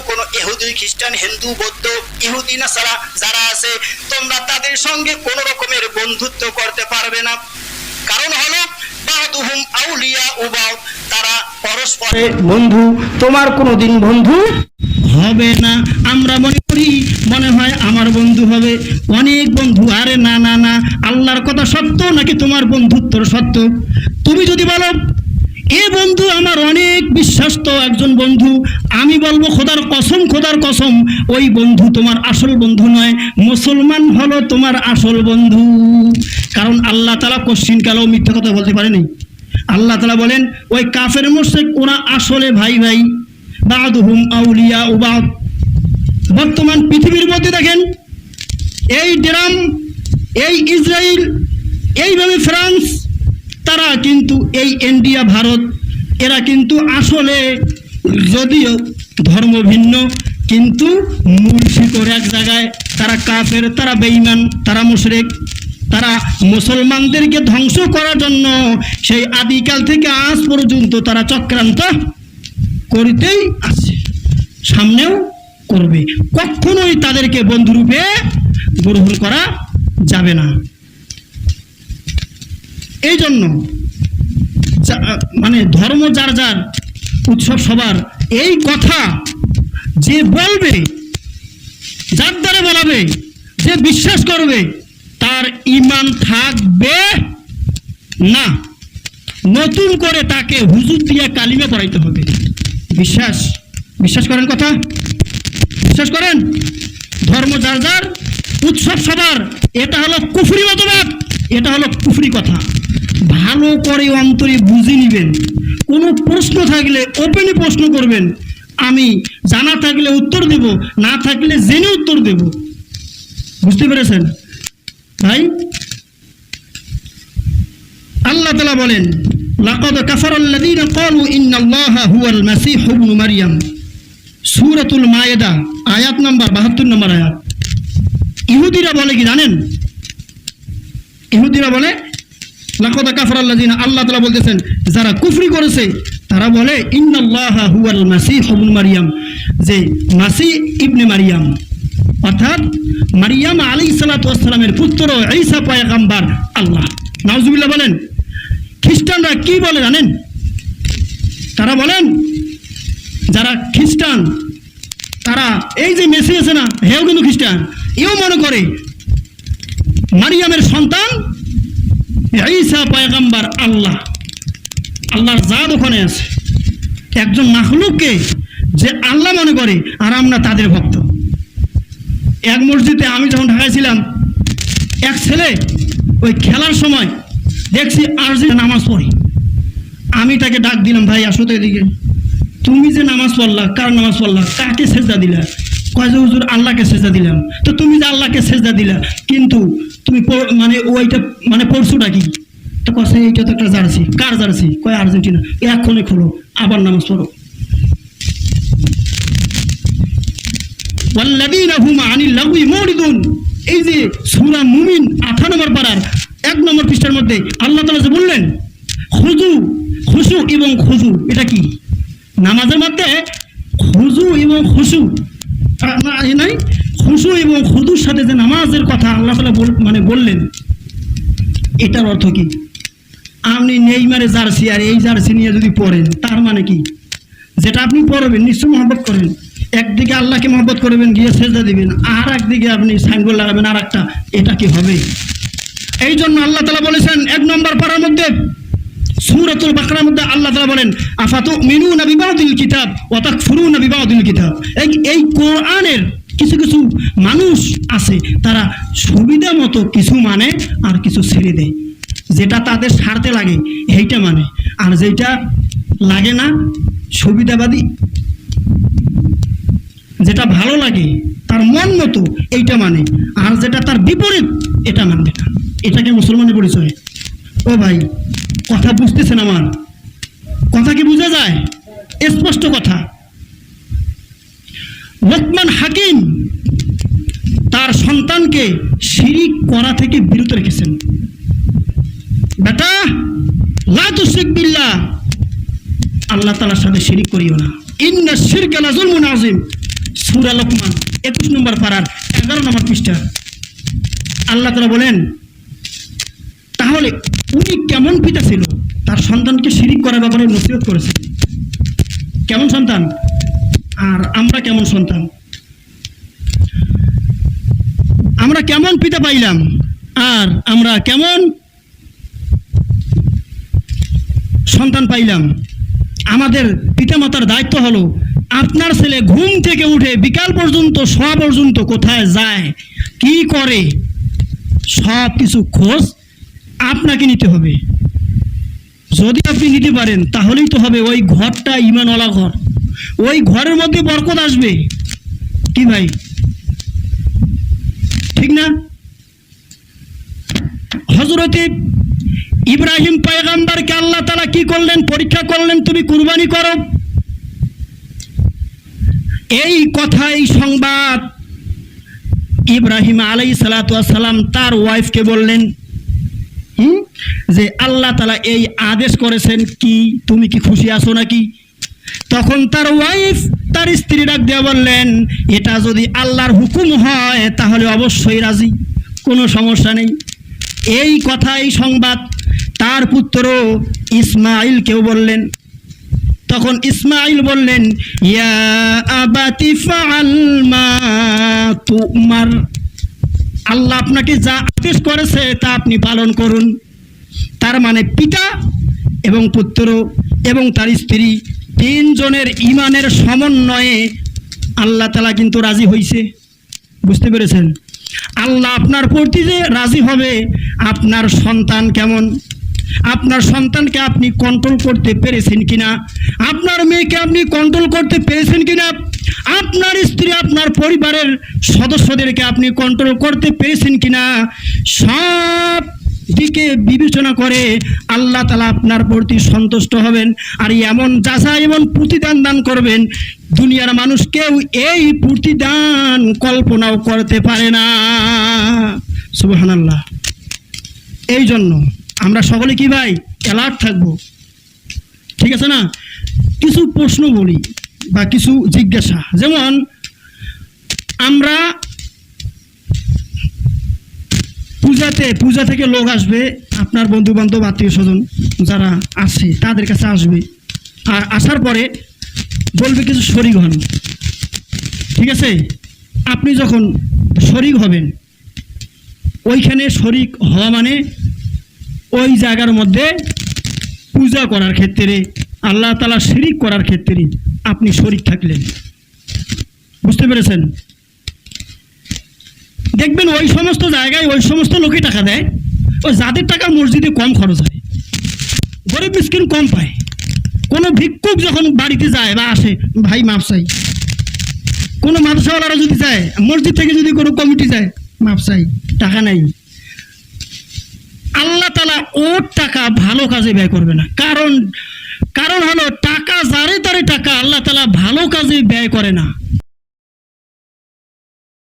কোনো ইহুদি খ্রিস্টান হিন্দু বৌদ্ধ ইহুদি নাসারা যারা আছে তোমরা তাদের সঙ্গে কোনো রকমের বন্ধুত্ব করতে পারবে না। কারণ হলো বাদুহুম আউলিয়া উবাউ, তারা পরস্পরের বন্ধু, তোমার কোনোদিন বন্ধু হবে না। আমরা মনে করি মনে হয় আমার বন্ধু হবে, অনেক বন্ধু। আরে না না না, আল্লাহর কথা সত্য নাকি তোমার বন্ধুত্ব সত্য? তুমি যদি বলো এ বন্ধু আমার অনেক বিশ্বস্ত একজন বন্ধু, আমি বলবো খোদার কসম ওই বন্ধু তোমার আসল বন্ধু নয়, মুসলমান হলো তোমার আসল বন্ধু। কারণ আল্লাহ তাআলা কোশ্চিন কালেও মিথ্যা কথা বলতে পারেনি। আল্লাহ তাআলা বলেন ওই কাফের মুশরিক ওরা আসলে ভাই ভাই, বাদুহুম আউলিয়া উবাদ। বর্তমান পৃথিবীর মধ্যে দেখেন এই ড্রাম, এই ইসরায়েল, এইভাবে ফ্রান্স, তারা কিন্তু এই ইন্ডিয়া ভারত, এরা কিন্তু আসলে যদিও ধর্ম ভিন্ন কিন্তু মূল শিকড় এক জায়গায়। তারা কাফের, তারা বেঈমান, তারা মুশরিক, তারা মুসলমানদেরকে ধ্বংস করার জন্য সেই আদিকাল থেকে আজ পর্যন্ত তারা চক্রান্ত করিতেই আছে, সামনেও করবে। কখনোই তাদেরকে বন্ধুরূপে গ্রহণ করা যাবে না। এই জন্য মানে ধর্ম যার যার, উৎসব সবার, এই কথা যে বলবে, যার দ্বারা বলাবে, যে বিশ্বাস করবে তার ঈমান থাকবে না। নতুন করে তাকে হুজুর দিয়ে কালিমা পড়াইতে হবে। বিশ্বাস করেন? কথা বিশ্বাস করেন? ধর্ম যার যার, উৎসব সবার, এটা হলো কুফরি মতবাদ, এটা হলো কুফরি কথা। ভালো করে অন্তরে বুঝে নিবেন। কোনো প্রশ্ন থাকলে ওপেনে প্রশ্ন করবেন, আমি জানা থাকলে উত্তর দেব, না থাকলে জেনে উত্তর দেব। বুঝতে পেরেছেন ভাই? আল্লাহ তাআলা বলেন লাকাদ কাফারাল্লাযীনা ক্বালু ইন্নাল্লাহা হুয়াল মাসীহু ইবনু মারইয়াম, সূরাতুল মায়েদা আয়াত নাম্বার ৭২ নম্বর আয়াত। ইহুদিরা বলে কি জানেন? ইহুদিরা বলে লাকাদ কাফারাল্লাযীনা, আল্লাহ তাআলা বলতেছেন যারা কুফরি করেছে তারা বলে ইন্নাল্লাহা হুয়াল মাসীহু ইবনু মারইয়াম, যে মাসীহ ইবনে মারইয়াম অর্থাৎ মারইয়াম আলাইহিস সালাতু ওয়াস সালামের পুত্র ঈসা পয়গম্বর আল্লাহ। নাউজুবিল্লাহ বলেন। খ্রিস্টানরা কি বলে জানেন? তারা বলেন, যারা খ্রিস্টান তারা এই যে মেসি আছে না, হেও কিন্তু খ্রিস্টান, এও মনে করে মারিয়ামের সন্তান ঈসা পয়গম্বর আল্লাহ, আল্লাহর জাত ওখানে আছে। একজন মাখলুককে যে আল্লাহ মনে করে, আর আমরা তাদের ভক্ত। এক মসজিদে আমি যখন ঢাকায় ছিলাম, এক ছেলে ওই খেলার সময় দেখছি আর্জেন্টিনা নামাজ পড়ে। আমি তাকে ডাক দিলাম, ভাই আসো তো এদিকে। তুমি যে নামাজ পড়লা, কার নামাজ পড়লা, কাকে সেজদা দিলা? কয় যে হুজুর আল্লাহকে সেজদা দিলাম। তো তুমি যে আল্লাহকে সেজদা দিলা, কিন্তু তুমি মানে ওইটা মানে পড়ছোটা কি? তো কছে এইটা তো একটা জার্সি। কার জার্সি? কয় আর্জেন্টিনা। এখনই খোলো, আবার নামাজ পড়ো। ওয়াল্লাযীনা হুম আনিল লাগwi মুরিদুন, এই যে সূরা মুমিন 18 নম্বর পারার 1 নম্বর পৃষ্ঠার মধ্যে আল্লাহ তাআলা যে বললেন খুশু এবং খুশু, এটা কি? নামাজের মধ্যে খুশু এবং খুশু নাই, খুশু এবং খুদুর সাথে যে নামাজের কথা আল্লাহ তাআলা মানে বললেন, এটার অর্থ কি? আপনি নেইমারে জার্সি আর এই জার্সি নিয়ে যদি পড়েন, তার মানে কি? যেটা আপনি পড়বেন নিশ্চয় মহব্বত করেন, একদিকে আল্লাহকে মহব্বত করবেন, গিয়ে সেজদা দিবেন, আর একদিকে আপনি সাইনবোর্ড লাগাবেন আর একটা, এটা কি হবে? এই জন্য আল্লাহ তাআলা বলেছেন 1 নম্বর পারার মধ্যে সূরাতুল বাকারার মধ্যে আল্লাহ তাআলা বলেন আফাতুমিনুনা বিবাদিল কিতাব ওয়া তাকফুরুনা বিবাদিল কিতাব। এই কোরআনের কিছু কিছু মানুষ আছে, তারা সুবিধা মতো কিছু মানে আর কিছু ছেড়ে দেয়। যেটা তাদের স্বার্থে লাগে এইটা মানে, আর যেটা লাগে না সুবিধাবাদী, যেটা ভালো লাগে তার মন মতো এইটা মানে, আর যেটা তার বিপরীত এটা মানবে না। এটাকে মুসলমানের পরিচয়। ও ভাই, কথা বুঝতেছেন? আমার কথা কি বোঝা যায়? স্পষ্ট কথা। লোকমান হাকিম তার সন্তানকে শিরিক করা থেকে বিরত রেখেছেন। বেটা, লা তুশরিক বিল্লাহ, আল্লাহ তাআলার সাথে শিরিক করিও না। ইন্নাশ শিরকা লাযুলমুন আযীম, সূরা লোকমান 21 নম্বর পারার 11 নম্বর পৃষ্ঠা। আল্লাহ তাআলা বলেন, তাহলে উনি কেমন পিতা ছিল? তার সন্তানকে শিরিক করার ব্যাপারে নসিহত করেছেন। কেমন সন্তান? আর আমরা কেমন সন্তান? আমরা কেমন পিতা পাইলাম আর আমরা কেমন সন্তান পাইলাম? আমাদের পিতামাতার দায়িত্ব হলো আপনার ছেলে ঘুম থেকে উঠে বিকাল পর্যন্ত শোয়া পর্যন্ত কোথায় যায়, কি করে, সব কিছু খোঁজ আপনাকে নিতে হবে। যদি আপনি নিতে পারেন তাহলেই তো হবে ওই ঘরটা ঈমানওয়ালা ঘর, ওই ঘরের মধ্যে বরকত আসবে। কি ভাই, ঠিক না? হযরতে ইব্রাহিম পয়গম্বরকে আল্লাহ তাআলা কি করলেন? পরীক্ষা করলেন, তুমি কুরবানি করো। এই কথা, এই সংবাদ ইব্রাহিম আলাইহিস সালাতু ওয়াস সালাম তার ওয়াইফকে বললেন যে আল্লাহ তাআলা এই আদেশ করেছেন, কি তুমি কি খুশি আছো নাকি? তখন তার ওয়াইফ, তার স্ত্রী ডাক দিয়ে বললেন, এটা যদি আল্লাহর হুকুম হয় তাহলে অবশ্যই রাজি, কোনো সমস্যা নেই। এই কথা, এই সংবাদ তার পুত্র ইসমাঈলকেও বললেন। তখন ইসমাঈল বললেন, ইয়া আবাতি ফাআল মা তুমার, আল্লাহ আপনাকে যা আদেশ করেছে তা আপনি পালন করুন। তার মানে পিতা এবং পুত্র এবং তার স্ত্রী তিনজনের ঈমানের সমন্বয়ে আল্লাহ তাআলা কিন্তু রাজি হইছে। বুঝতে পেরেছেন? আল্লাহ আপনার প্রতি যে রাজি হবে, আপনার সন্তান কেমন, আপনার সন্তানকে আপনি কন্ট্রোল করতে পেরেছেন কিনা, আপনার মেয়েকে আপনি কন্ট্রোল করতে পেরেছেন কিনা, আপনার স্ত্রী, আপনার পরিবারের সদস্যদেরকে আপনি কন্ট্রোল করতে পেরেছেন কিনা, সব দিকে বিবেচনা করে আল্লাহ তাআলা আপনার প্রতি সন্তুষ্ট হবেন। আর এমন যাচাই এবং প্রতিদান দান করবেন, দুনিয়ার মানুষ কেউ এই প্রতিদান কল্পনাও করতে পারে না। সুবহানাল্লাহ। এই জন্য আমরা সকলে কি ভাই অ্যালার্ট থাকবো, ঠিক আছে না? কিছু প্রশ্ন বলি বা কিছু জিজ্ঞাসা, যেমন আমরা পূজা থেকে লোক আসবে, আপনার বন্ধু বান্ধব আত্মীয় স্বজন যারা আছে তাদের কাছে আসবে, আর আসার পরে বলবে কিছু শরীক হন, ঠিক আছে? আপনি যখন শরীক হবেন, ওইখানে শরীক হওয়া মানে ওই জায়গার মধ্যে পূজা করার ক্ষেত্রে, আল্লাহ তাআলা শিরিক করার ক্ষেত্রে আপনি শরীক থাকলেন। বুঝতে পেরেছেন? দেখবেন ওই সমস্ত জায়গায় ওই সমস্ত লোকই টাকা দেয়, ওই যাদের টাকা মসজিদে কম খরচ হয়, গরিব মিসকিন কম পায়। কোনো ভিক্ষুক যখন বাড়িতে যায় বা আসে, ভাই মাপ চাই, কোনো মাদ্রাসাওয়ালারা যদি যায়, মসজিদ থেকে যদি কোনো কমিটি যায়, মাপ চাই, টাকা নাই। আল্লাহ তাআলা ওর টাকা ভালো কাজে ব্যয় করবে না। কারণ হলো টাকা যারে তারে টাকা আল্লাহ তাআলা ভালো কাজে ব্যয় করে না।